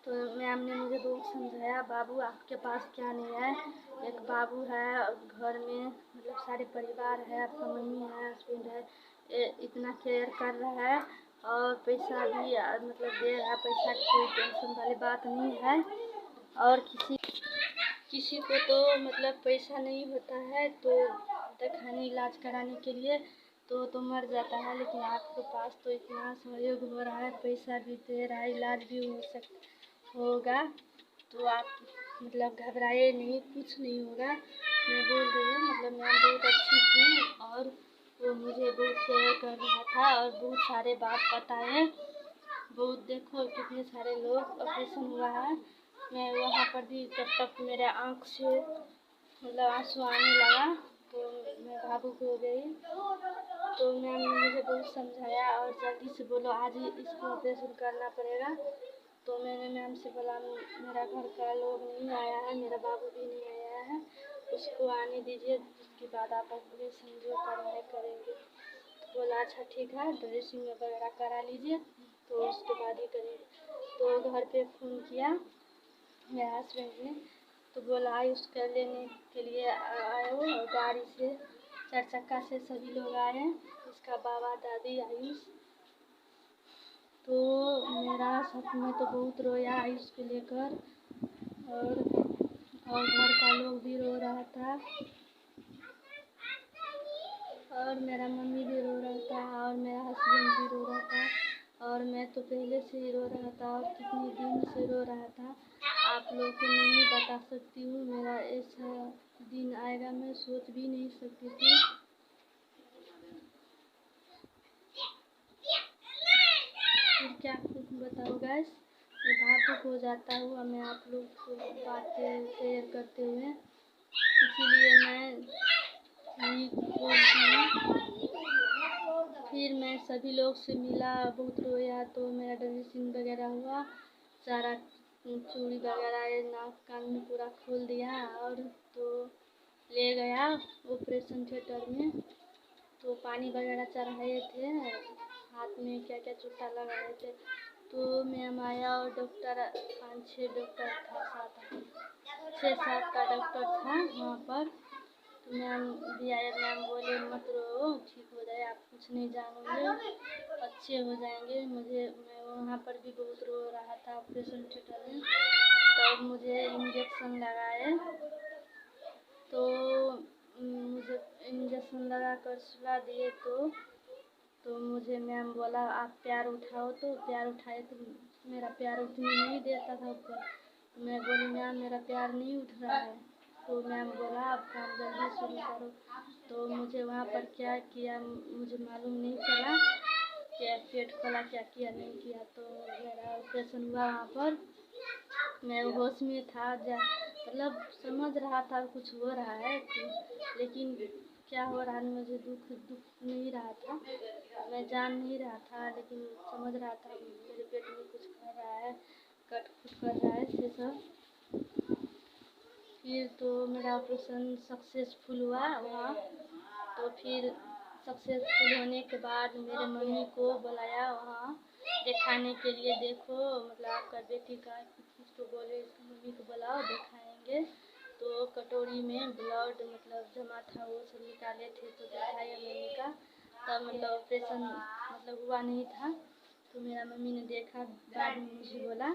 तो मैम ने मुझे बहुत समझाया, बाबू आपके पास क्या नहीं है, एक बाबू है घर में, मतलब सारे परिवार है, आपका मम्मी है, हस्बैंड है, इतना केयर कर रहा है और पैसा भी मतलब दे रहा है, पैसा की कोई टेंशन वाली बात नहीं है। और किसी को तो मतलब पैसा नहीं होता है तो दिखाने इलाज कराने के लिए तो मर जाता है, लेकिन आपके पास तो इतना सहयोग हो रहा है, पैसा भी दे रहा है, इलाज भी होगा, तो आप मतलब घबराए नहीं, कुछ नहीं होगा। मैं बोल रही हूँ मतलब मैं बहुत अच्छी थी, और वो मुझे बहुत केयर कर रहा था और बहुत सारे बात बताए, बहुत देखो कितने सारे लोग ऑपरेशन हुआ है। मैं वहाँ पर भी तब तक मेरे आँख से मतलब आंसू आने लगा तो मैं भावुक हो गई। तो मैम ने मुझे बहुत समझाया और जल्दी से बोलो आज ही इसको ऑपरेशन करना पड़ेगा। तो मैंने मैम से बोला मेरा घर का लोग नहीं आया है, मेरा बाबू भी नहीं आया है, उसको आने दीजिए, उसके बाद आप ऑपरेशन जो करना है करेंगे। तो बोला अच्छा ठीक है, ड्रेसिंग वगैरह करा लीजिए तो उसके बाद ही करेंगे। तो घर पे फ़ोन किया मेरे हस्बैंड ने, तो बोला उसका लेने के लिए आए हो, और गाड़ी से 4 चक्का से सभी लोग आए, उसका बाबा दादी आयुष। तो मेरा सच में तो बहुत रोया आयुष को लेकर, और घर का लोग भी रो रहा था, और मेरा मम्मी भी रो रहा था, और मेरा हस्बैंड भी रो रहा था, और मैं तो पहले से ही रो रहा था और कितने दिन से रो रहा था, आप लोगों को नहीं बता सकती हूँ। मेरा ऐसा दिन आएगा मैं सोच भी नहीं सकती थी। फिर क्या कुछ बताऊँ गैस, मैं भावुक हो जाता हूँ और मैं आप लोग को बातें शेयर करते हुए, इसीलिए मैं यही बोलती हूँ। फिर मैं सभी लोग से मिला, बहुत रोया, तो मेरा ड्रेसिंग वगैरह हुआ, सारा चूड़ी वगैरह नाक कान में पूरा खोल दिया, और तो ले गया ऑपरेशन थिएटर में। तो पानी वगैरह चढ़ाए थे, हाथ में क्या क्या चोटा लगाए थे। तो मैम आया और डॉक्टर 5-6 डॉक्टर था, 6-7 का डॉक्टर था वहाँ पर। तो मैम भी आए, मैम बोले मत रो, ठीक हो जाए, आप कुछ नहीं जानोगे, अच्छे हो जाएंगे। मैं वहाँ पर भी बहुत रो रहा था ऑपरेशन थिएटर में। तब मुझे इंजेक्शन लगाए, तो मुझे इंजेक्शन लगा कर सुला दिए। तो मुझे मैम बोला आप पैर उठाओ, तो पैर उठाए तो मेरा पैर उठने नहीं देता था ऊपर। मैं बोली मैम मेरा पैर नहीं उठ रहा है। तो मैम बोला आप काम जल्दी शुरू करो। तो मुझे वहाँ पर क्या किया मुझे मालूम नहीं चला, क्या पेट खोला क्या किया नहीं किया। तो मेरा ऑपरेशन हुआ वहाँ पर, मैं होश में था, मतलब समझ रहा था कुछ हो रहा है, लेकिन क्या हो रहा है, मुझे दुख दुख नहीं रहा था, मैं जान नहीं रहा था, लेकिन समझ रहा था मेरे पेट में कुछ कर रहा है, कट कुट कर रहा है से सब। फिर तो मेरा ऑपरेशन सक्सेसफुल हुआ वहाँ। तो फिर सक्सेसफुल होने के बाद मेरे मम्मी को बुलाया वहाँ दिखाने के लिए। देखो मतलब आपका बेटी का कुछ तो बोले, मम्मी को बुलाओ दिखाएंगे। तो कटोरी में ब्लड मतलब जमा था, वो सब निकाले थे तो दिखाया मम्मी का। तब मतलब ऑपरेशन मतलब हुआ नहीं था। तो मेरा मम्मी ने देखा, बाद में मुझे बोला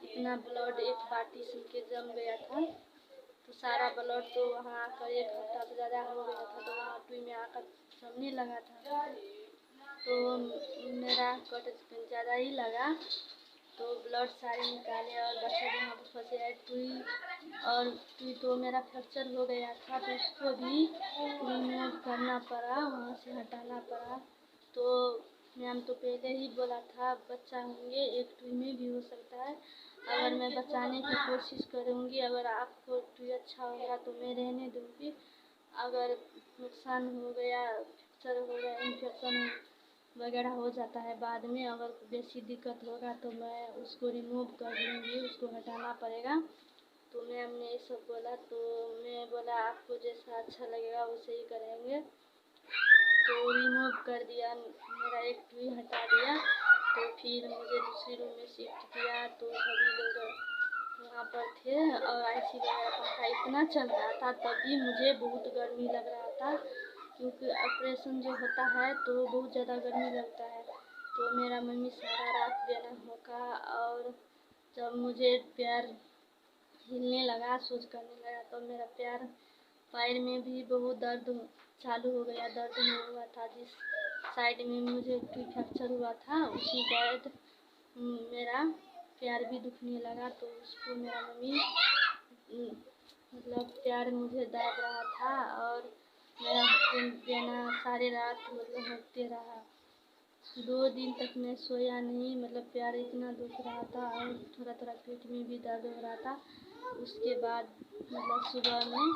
इतना ब्लड एक बाल्टी से के जम गया था। तो सारा ब्लड तो वहाँ आकर 1 हफ्ता से ज़्यादा हो गया था, तो वहाँ सुई में आकर जमने लगा था। तो मेरा कट ज़्यादा ही लगा, तो ब्लड सारे निकाले और बच्चा वहाँ पर फंसे है सुई। और सुई तो मेरा फ्रैक्चर हो गया था, तो उसको भी रिमूव करना पड़ा, वहाँ से हटाना पड़ा। तो मैम तो पहले ही बोला था बच्चा होंगे, एक सुई में भी हो सकता है। अगर मैं बचाने की कोशिश करूँगी, अगर आपको सुई अच्छा होगा तो मैं रहने दूँगी। अगर नुकसान हो गया, फ्रैक्चर हो गया, इन्फेक्शन वगैरह हो जाता है बाद में, अगर बेसी दिक्कत होगा तो मैं उसको रिमूव कर दूँगी, उसको हटाना पड़ेगा। तो मैम ने ये सब बोला, तो मैं बोला आपको जैसा अच्छा लगेगा वैसे ही करेंगे। तो रिमूव कर दिया, मेरा एक सुई हटा दिया। तो फिर मुझे दूसरी रूम में शिफ्ट किया। तो सभी लोग वहाँ पर थे और आईसी वगैरह पंखा इतना चल रहा था, तब भी मुझे बहुत गर्मी लग रहा था, क्योंकि ऑपरेशन जो होता है तो बहुत ज़्यादा गर्मी लगता है। तो मेरा मम्मी सारा रात बेना होगा, और जब मुझे पैर हिलने लगा, सोच करने लगा, तो मेरा पैर में भी बहुत दर्द चालू हो गया। दर्द नहीं हुआ था, जिस साइड में मुझे फ्रैक्चर हुआ था उसी साइड मेरा पैर भी दुखने लगा। तो उसको मेरा मम्मी मतलब पैर मुझे दाब रहा था, और मेरा बेना सारे रात मतलब होते रहा। 2 दिन तक मैं सोया नहीं, मतलब पैर इतना दुख रहा था, और थोड़ा थोड़ा पेट में भी दर्द हो रहा था। उसके बाद मतलब सुबह में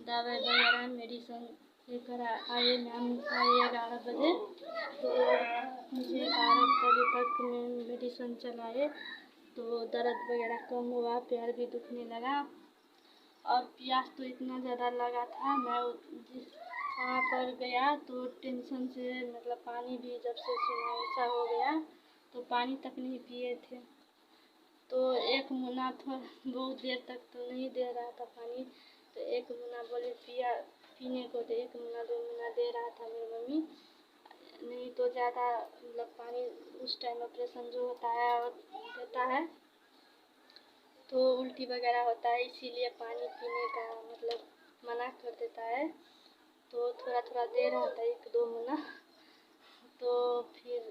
दवाई वगैरह मेडिसिन लेकर आए, मैम आए 11 बजे। तो मुझे 12 बजे तक मैं मेडिसिन चलाए, तो दर्द वगैरह कम हुआ, पैर भी दुखने लगा। और प्यास तो इतना ज़्यादा लगा था, मैं जिस वहाँ पर गया तो टेंशन से मतलब पानी भी जब से सुना हो गया तो पानी तक नहीं पिए थे। तो 1 मुन्ना तो बहुत देर तक तो नहीं दे रहा था पानी, तो 1 मुन्ना बोले पीने को, तो 1 मुन्ना 2 मुन्ना दे रहा था मेरी मम्मी। नहीं तो ज़्यादा मतलब पानी उस टाइम ऑपरेशन जो होता है और देता है तो उल्टी वगैरह होता है, इसीलिए पानी पीने का मतलब मना कर देता है। तो थोड़ा थोड़ा दे रहा था 1-2 मुन्ना। तो फिर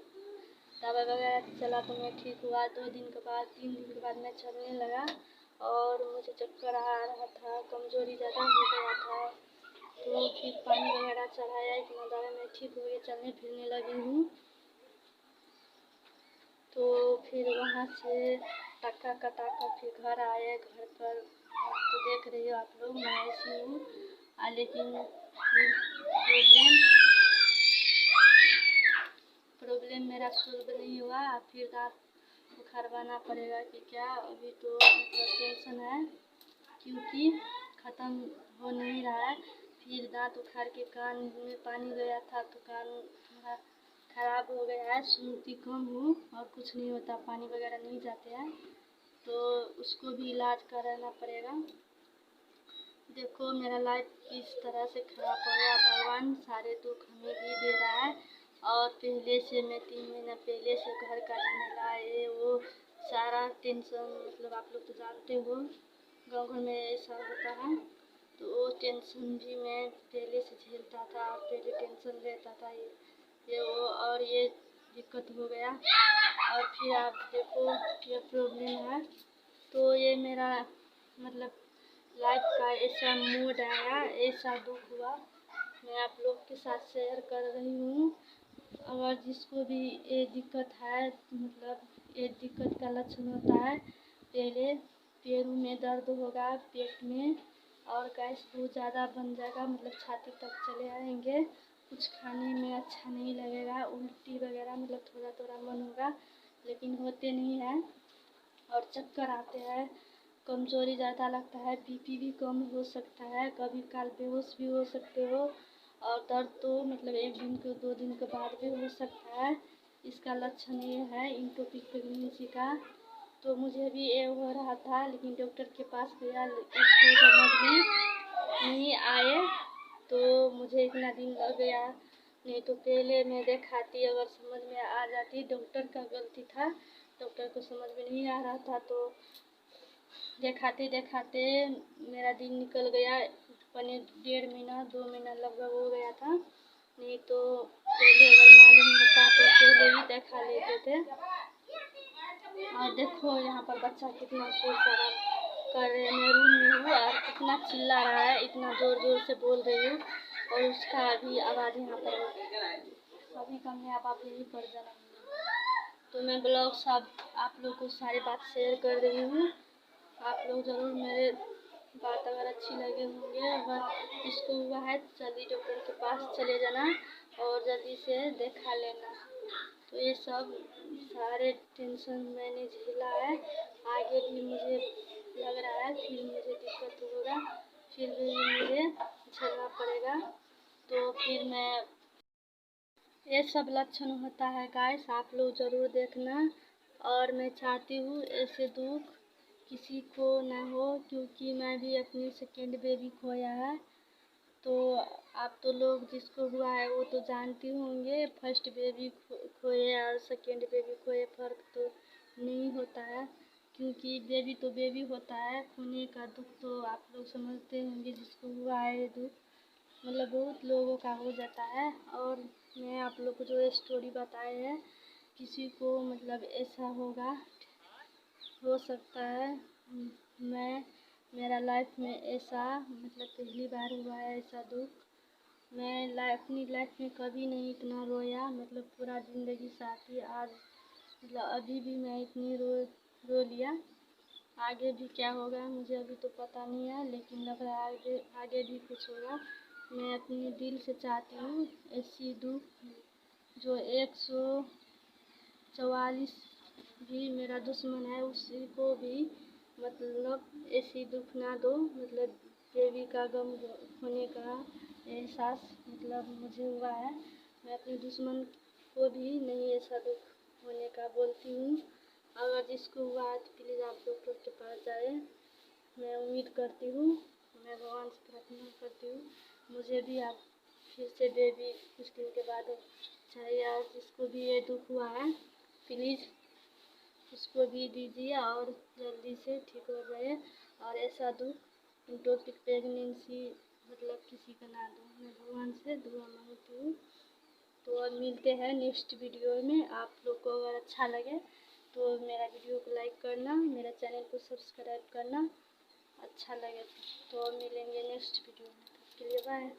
दवा वगैरह चला तो मैं ठीक हुआ। 2 दिन के बाद 3 दिन के बाद मैं चलने लगा, और मुझे चक्कर आ रहा था, कमज़ोरी ज़्यादा हो गया था। तो फिर पानी वगैरह चढ़ाया, इतना दवा मैं ठीक हो गई, चलने फिरने लगी हूँ। तो फिर वहाँ से टक्का कटा कर फिर घर आए। घर पर आप तो देख रही हो आप लोग, मैं ऐसी हूँ। लेकिन प्रॉब्लम मेरा सॉल्व नहीं हुआ। फिर दाँत उखाड़वाना पड़ेगा कि क्या, अभी तो मतलब टेंशन है, क्योंकि ख़त्म हो नहीं रहा है। फिर दाँत उखाड़ के कान में पानी गया था, तो कान मेरा खराब हो गया है, सुनती कम हूँ, और कुछ नहीं होता, पानी वगैरह नहीं जाते हैं, तो उसको भी इलाज कराना पड़ेगा। देखो मेरा लाइफ किस तरह से खराब हो गया, भगवान सारे दुख हमें भी दे रहा है। और पहले से मैं 3 महीना पहले से घर का झमेला ये वो सारा टेंशन, मतलब आप लोग तो जानते हो गाँव घर में ऐसा होता है, तो वो टेंशन भी मैं पहले से झेलता था, पहले टेंशन रहता था ये वो, और ये दिक्कत हो गया। और फिर आप देखो ये प्रॉब्लम है। तो ये मेरा मतलब लाइफ का ऐसा मूड आया, ऐसा दुख हुआ, मैं आप लोग के साथ शेयर कर रही हूँ। अगर जिसको भी ये दिक्कत है, मतलब ये दिक्कत का लक्षण होता है, पहले पैरों में दर्द होगा, पेट में, और गैस बहुत ज़्यादा बन जाएगा, मतलब छाती तक चले आएंगे, कुछ खाने में अच्छा नहीं लगेगा, उल्टी वगैरह मतलब थोड़ा थोड़ा मन होगा लेकिन होते नहीं हैं, और चक्कर आते हैं, कमज़ोरी ज़्यादा लगता है, बीपी भी कम हो सकता है, कभी काल बेहोश भी हो सकते हो, और दर्द तो मतलब 1 दिन के 2 दिन के बाद भी हो सकता है। इसका लक्षण ये है इक्टोपिक प्रेगनेंसी का। तो मुझे भी ये हो रहा था लेकिन डॉक्टर के पास गया, इसको समझ में नहीं आए तो मुझे इतना दिन लग गया, नहीं तो पहले मैं दिखाती, अगर समझ में आ जाती। डॉक्टर का गलती था, डॉक्टर को समझ में नहीं आ रहा था तो दिखाते दिखाते मेरा दिन निकल गया, पौने 1.5 महीना 2 महीना लगभग हो गया था। नहीं तो पहले अगर मालूम होता तो पहले ही दिखा लेते थे। और देखो यहाँ पर बच्चा कितना शोर शराब कर रहे हैं, मैं रूम में हूँ और कितना चिल्ला रहा है, इतना ज़ोर ज़ोर से बोल रही हूँ और उसका भी आवाज़ यहाँ पर सभी का मैं बाप यही पर जन्म। तो मैं ब्लॉग सब आप लोग को सारी बात शेयर कर रही हूँ, आप लोग ज़रूर मेरे बात अगर अच्छी लगे होंगे, अगर इसको हुआ है जल्दी डॉक्टर के पास चले जाना और जल्दी से दिखा लेना। तो ये सब सारे टेंशन मैंने झेला है, आगे भी मुझे लग रहा है फिर मुझे दिक्कत होगा, फिर भी मुझे झेलना पड़ेगा। तो फिर मैं ये सब लक्षण होता है गाइस, आप लोग ज़रूर देखना। और मैं चाहती हूँ ऐसे दुख किसी को ना हो, क्योंकि मैं भी अपनी सेकेंड बेबी खोया है। तो आप तो लोग जिसको हुआ है वो तो जानते होंगे, फर्स्ट बेबी खोए और सेकेंड बेबी खोए फ़र्क तो नहीं होता है, क्योंकि बेबी तो बेबी होता है, खोने का दुख तो आप लोग समझते होंगे, जिसको हुआ है ये दुख मतलब बहुत लोगों का हो जाता है। और मैं आप लोग को जो स्टोरी बताए हैं, किसी को मतलब ऐसा होगा, हो सकता है। मैं मेरा लाइफ में ऐसा मतलब पहली बार हुआ है ऐसा दुख, मैं अपनी लाइफ में कभी नहीं इतना रोया, मतलब पूरा ज़िंदगी साथी आज मतलब अभी भी मैं इतनी रो लिया। आगे भी क्या होगा मुझे अभी तो पता नहीं है, लेकिन लग रहा है आगे भी कुछ होगा। मैं अपने दिल से चाहती हूँ ऐसी दुख जो 144 भी मेरा दुश्मन है उसी को भी मतलब ऐसी दुख ना दो, मतलब बेबी का गम होने का एहसास मतलब मुझे हुआ है। मैं अपने दुश्मन को भी नहीं ऐसा दुख होने का बोलती हूँ। अगर जिसको हुआ है तो प्लीज़ आप डॉक्टर के पास जाए, मैं उम्मीद करती हूँ, मैं भगवान से प्रार्थना करती हूँ मुझे भी आप फिर से बेबी कुछ दिन के बाद चाहिए। और जिसको भी ये दुख हुआ है प्लीज़ उसको भी दीजिए और जल्दी से ठीक हो जाए, और ऐसा दुख इक्टोपिक प्रेगनेंसी मतलब किसी का ना दो, मैं भगवान से दुआ मांगती हूँ। तो अब मिलते हैं नेक्स्ट वीडियो में। आप लोग को अगर अच्छा लगे तो मेरा वीडियो को लाइक करना, मेरा चैनल को सब्सक्राइब करना अच्छा लगे तो मिलेंगे नेक्स्ट वीडियो में। तब के लिए बाय।